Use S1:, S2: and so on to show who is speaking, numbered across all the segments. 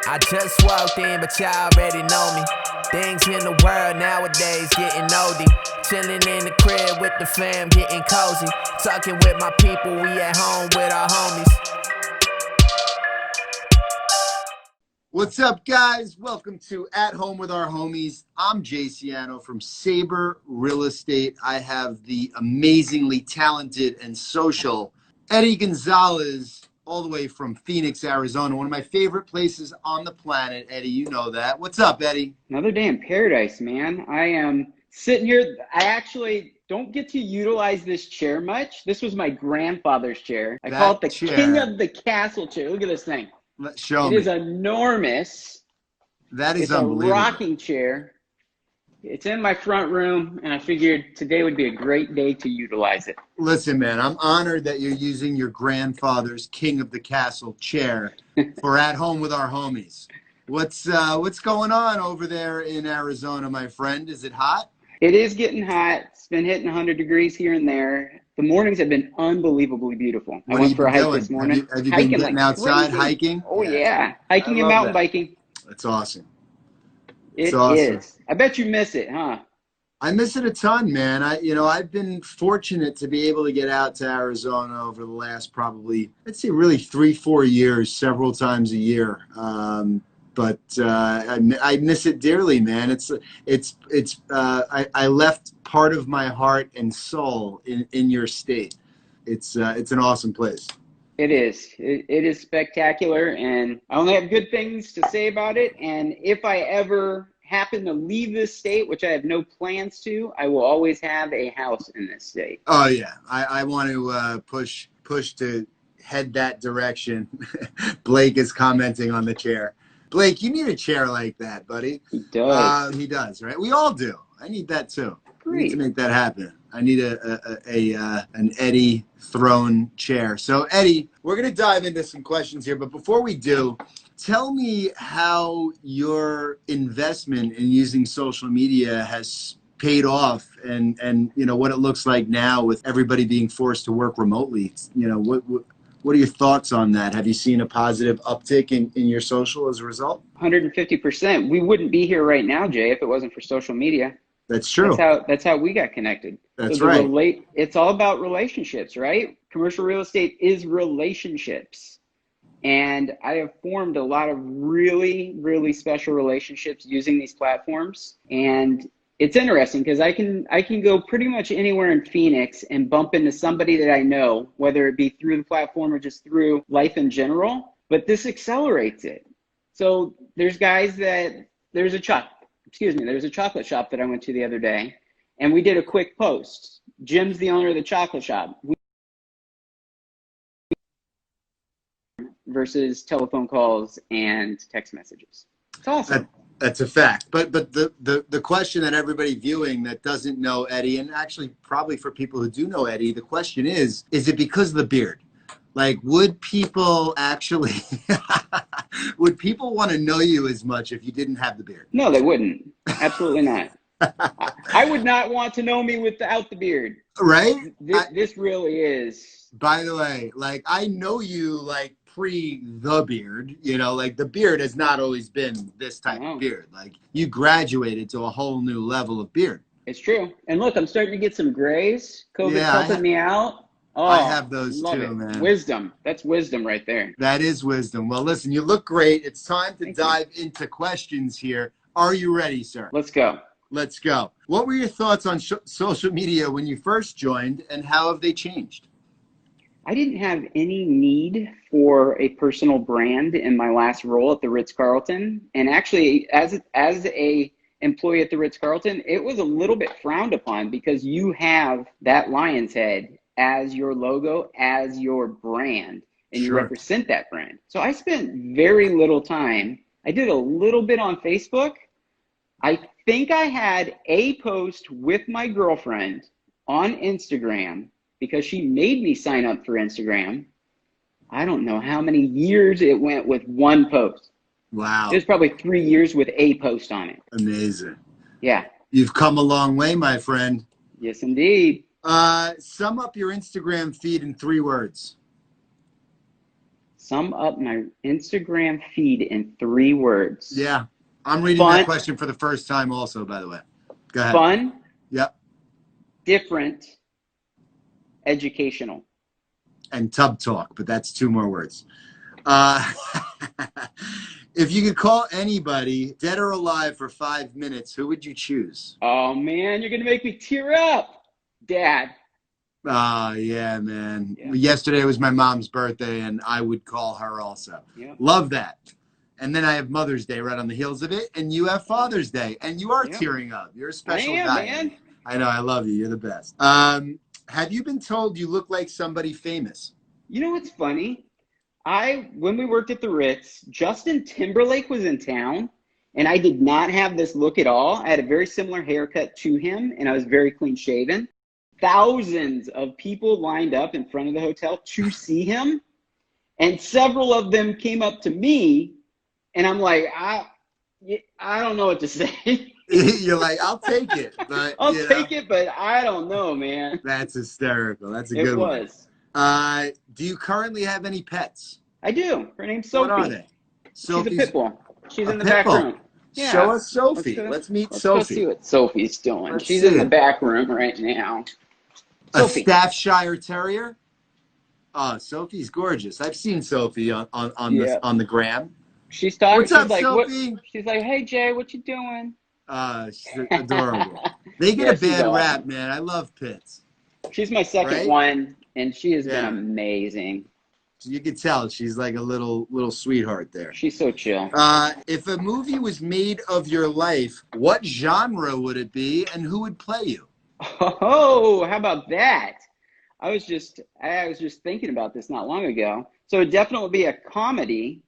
S1: I just walked in, but y'all already know me. Things in the world nowadays getting oldie. Chilling in the crib with the fam, getting cozy. Talking with my people, we at home with our homies.
S2: What's up, guys? Welcome to At Home with Our Homies. I'm Jay Ciano from Sabre Real Estate. I have the amazingly talented and social Eddie Gonzalez, all the way from Phoenix, Arizona. One of my favorite places on the planet, Eddie. You know that. What's up, Eddie?
S3: Another day in paradise, man. I am sitting here. I actually don't get to utilize this chair much. This was my grandfather's chair. I call it the king of the castle chair. Look at this thing.
S2: Show me.
S3: It is enormous.
S2: That is
S3: it's
S2: unbelievable.
S3: A rocking chair. It's in my front room, and I figured today would be a great day to utilize it.
S2: Listen, man, I'm honored that you're using your grandfather's king of the castle chair for At Home with Our Homies. What's going on over there in Arizona, my friend? Is it hot?
S3: It is getting hot. It's been hitting 100 degrees here and there. The mornings have been unbelievably beautiful. I went for a hike this morning.
S2: Have you been getting outside hiking?
S3: Oh, yeah. Hiking and mountain biking.
S2: That's awesome.
S3: It is. I bet you miss it, huh?
S2: I miss it a ton, man. I've been fortunate to be able to get out to Arizona over the last probably, I'd say really 3-4 years, several times a year. But I miss it dearly, man. I left part of my heart and soul in your state. It's an awesome place.
S3: It is. It is spectacular, and I only have good things to say about it. And if I ever happen to leave this state, which I have no plans to, I will always have a house in this state.
S2: Oh yeah, I want to push to head that direction. Blake is commenting on the chair. Blake, you need a chair like that, buddy.
S3: He does.
S2: He does, right? We all do. I need that too.
S3: Great.
S2: We need to make that happen. I need an Eddie throne chair. So Eddie, we're gonna dive into some questions here, but before we do, tell me how your investment in using social media has paid off, and what it looks like now with everybody being forced to work remotely. What are your thoughts on that? Have you seen a positive uptick in your social as a result?
S3: 150%. We wouldn't be here right now, Jay, if it wasn't for social media.
S2: That's true.
S3: That's how we got connected.
S2: That's right.
S3: It's all about relationships, right? Commercial real estate is relationships. And I have formed a lot of really, really special relationships using these platforms. And it's interesting because I can go pretty much anywhere in Phoenix and bump into somebody that I know, whether it be through the platform or just through life in general. But this accelerates it. So there's a chocolate shop that I went to the other day, and we did a quick post. Jim's the owner of the chocolate shop. Versus telephone calls and text messages. It's awesome.
S2: That's a fact. But the question that everybody viewing that doesn't know Eddie, and actually probably for people who do know Eddie, the question is it because of the beard? Like, would people want to know you as much if you didn't have the beard?
S3: No, they wouldn't. Absolutely not. I would not want to know me without the beard.
S2: Right?
S3: This really is.
S2: By the way, like, I know you like pre the beard, like the beard has not always been this type of beard. Like, you graduated to a whole new level of beard.
S3: It's true. And look, I'm starting to get some grays. COVID's helping me out. Oh,
S2: I have those too, man.
S3: Wisdom. That's wisdom right there.
S2: That is wisdom. Well, listen, you look great. It's time to dive into questions here. Are you ready, sir?
S3: Let's go.
S2: Let's go. What were your thoughts on social media when you first joined, and how have they changed?
S3: I didn't have any need for a personal brand in my last role at the Ritz-Carlton. And actually, as a employee at the Ritz-Carlton, it was a little bit frowned upon because you have that lion's head as your logo, as your brand, and you represent that brand. So I spent very little time. I did a little bit on Facebook. I think I had a post with my girlfriend on Instagram because she made me sign up for Instagram. I don't know how many years it went with one post.
S2: Wow.
S3: There's probably 3 years with a post on it.
S2: Amazing.
S3: Yeah.
S2: You've come a long way, my friend.
S3: Yes, indeed.
S2: Sum up your Instagram feed in 3 words.
S3: Sum up my Instagram feed in 3 words.
S2: Yeah. I'm reading
S3: Fun,
S2: that question for the first time also, by the way. Go ahead.
S3: Fun,
S2: Yep.
S3: different, educational.
S2: And tub talk, but that's 2 more words. Uh, if you could call anybody, dead or alive, for 5 minutes, who would you choose?
S3: Oh, man, you're going to make me tear up. Dad.
S2: Yeah, man.
S3: Yeah.
S2: Yesterday was my mom's birthday, and I would call her also.
S3: Yeah.
S2: Love that. And then I have Mother's Day right on the heels of it, and you have Father's Day, and you are tearing up. You're a special guy.
S3: Man.
S2: I know. I love you. You're the best. Have you been told you look like somebody famous?
S3: You know what's funny? When we worked at the Ritz, Justin Timberlake was in town, and I did not have this look at all. I had a very similar haircut to him, and I was very clean shaven. Thousands of people lined up in front of the hotel to see him, and several of them came up to me, and I'm like, I don't know what to say.
S2: You're like, I'll take it, but
S3: I'll take it, but I don't know, man.
S2: That's hysterical. That's a good one. It was. Do you currently have any pets?
S3: I do. Her name's Sophie.
S2: What are they?
S3: She's a pit bull. She's in the back room.
S2: Yeah. Show us Sophie. Let's meet Sophie.
S3: Let's go see what Sophie's doing. She's in the back room right now. Sophie.
S2: A Staffordshire Terrier? Oh, Sophie's gorgeous. I've seen Sophie on the gram.
S3: She's talking.
S2: What's up, Sophie?
S3: She's like, hey, Jay, what you doing?
S2: She's adorable. They get a bad rap, man. I love pits.
S3: She's my second one, and she has been amazing.
S2: You could tell she's like a little sweetheart there.
S3: She's so chill.
S2: If a movie was made of your life, what genre would it be, and who would play you?
S3: Oh, how about that? I was just thinking about this not long ago. So it definitely would be a comedy.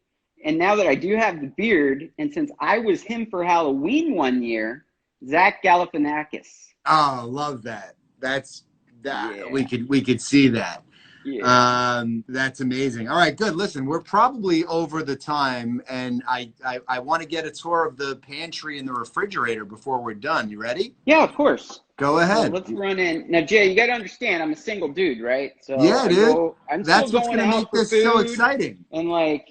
S3: And now that I do have the beard, and since I was him for Halloween one year, Zach Galifianakis.
S2: Oh, love that. That's that. Yeah. We could see that. Yeah. That's amazing. All right, good. Listen, we're probably over the time, and I want to get a tour of the pantry and the refrigerator before we're done. You ready?
S3: Yeah, of course.
S2: Go ahead.
S3: Let's run in. Now, Jay, you got to understand, I'm a single dude, right? So
S2: yeah, dude. That's what's going to make this so exciting.
S3: And I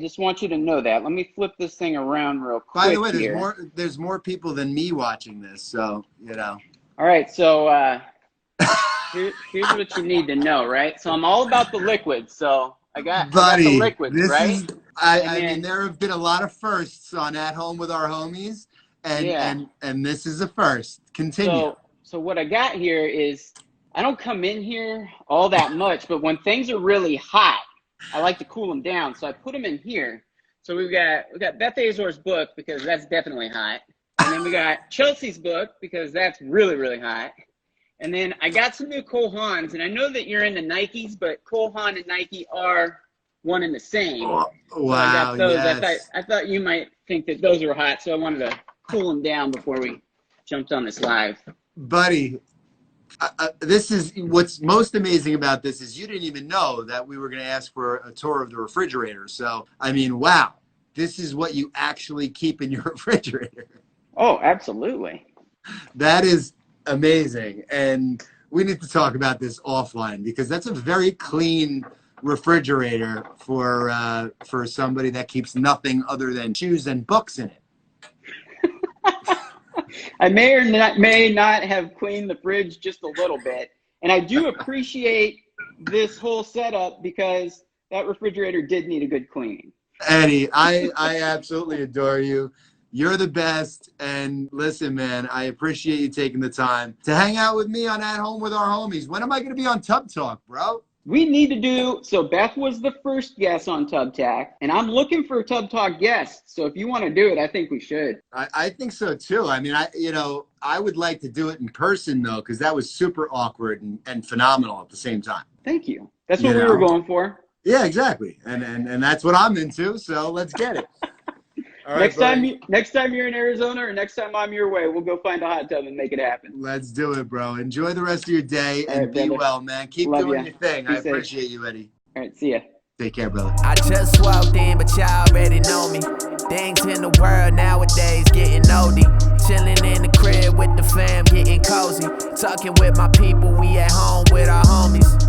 S3: just want you to know that. Let me flip this thing around real quick.
S2: By the way, there's more people than me watching this, so
S3: All right, so here's what you need to know, right? So I'm all about the liquids. So I got the liquids, right?
S2: I mean, there have been a lot of firsts on At Home with Our Homies. And this is a first. Continue.
S3: So what I got here is, I don't come in here all that much, but when things are really hot, I like to cool them down. So I put them in here. So we got Beth Azor's book, because that's definitely hot. And then we got Chelsea's book, because that's really, really hot. And then I got some new Cole Haans, and I know that you're into Nikes, but Cole Haan and Nike are one and the same.
S2: Wow.
S3: So I got those. Yes. I thought you might think that those were hot, so I wanted to cool them down before we jumped on this live.
S2: Buddy, this is what's most amazing about this is you didn't even know that we were going to ask for a tour of the refrigerator. So, I mean, wow, this is what you actually keep in your refrigerator.
S3: Oh, absolutely. That
S2: is amazing. And we need to talk about this offline, because that's a very clean refrigerator for somebody that keeps nothing other than shoes and books in it.
S3: I may not have cleaned the fridge just a little bit. And I do appreciate this whole setup, because that refrigerator did need a good cleaning.
S2: Eddie, I absolutely adore you. You're the best. And listen, man, I appreciate you taking the time to hang out with me on At Home with Our Homies. When am I going to be on Tub Talk, bro?
S3: We need to do, so Beth was the first guest on Tub Talk, and I'm looking for a Tub Talk guest. So if you want to do it, I think we should.
S2: I think so too. I mean, I would like to do it in person though, because that was super awkward and phenomenal at the same time.
S3: Thank you. That's what we were going for.
S2: Yeah, exactly. And that's what I'm into. So let's get it. All right,
S3: next time you're in Arizona, or next time I'm your way, we'll go find a hot tub and make it happen.
S2: Let's do it, bro. Enjoy the rest of your day, and be well, man. Keep doing your thing. I appreciate you, Eddie.
S3: All right, see ya.
S2: Take care, brother.
S1: I just walked in, but y'all already know me. Things in the world nowadays getting oldie. Chilling in the crib with the fam, getting cozy. Talking with my people, we at home with our homies.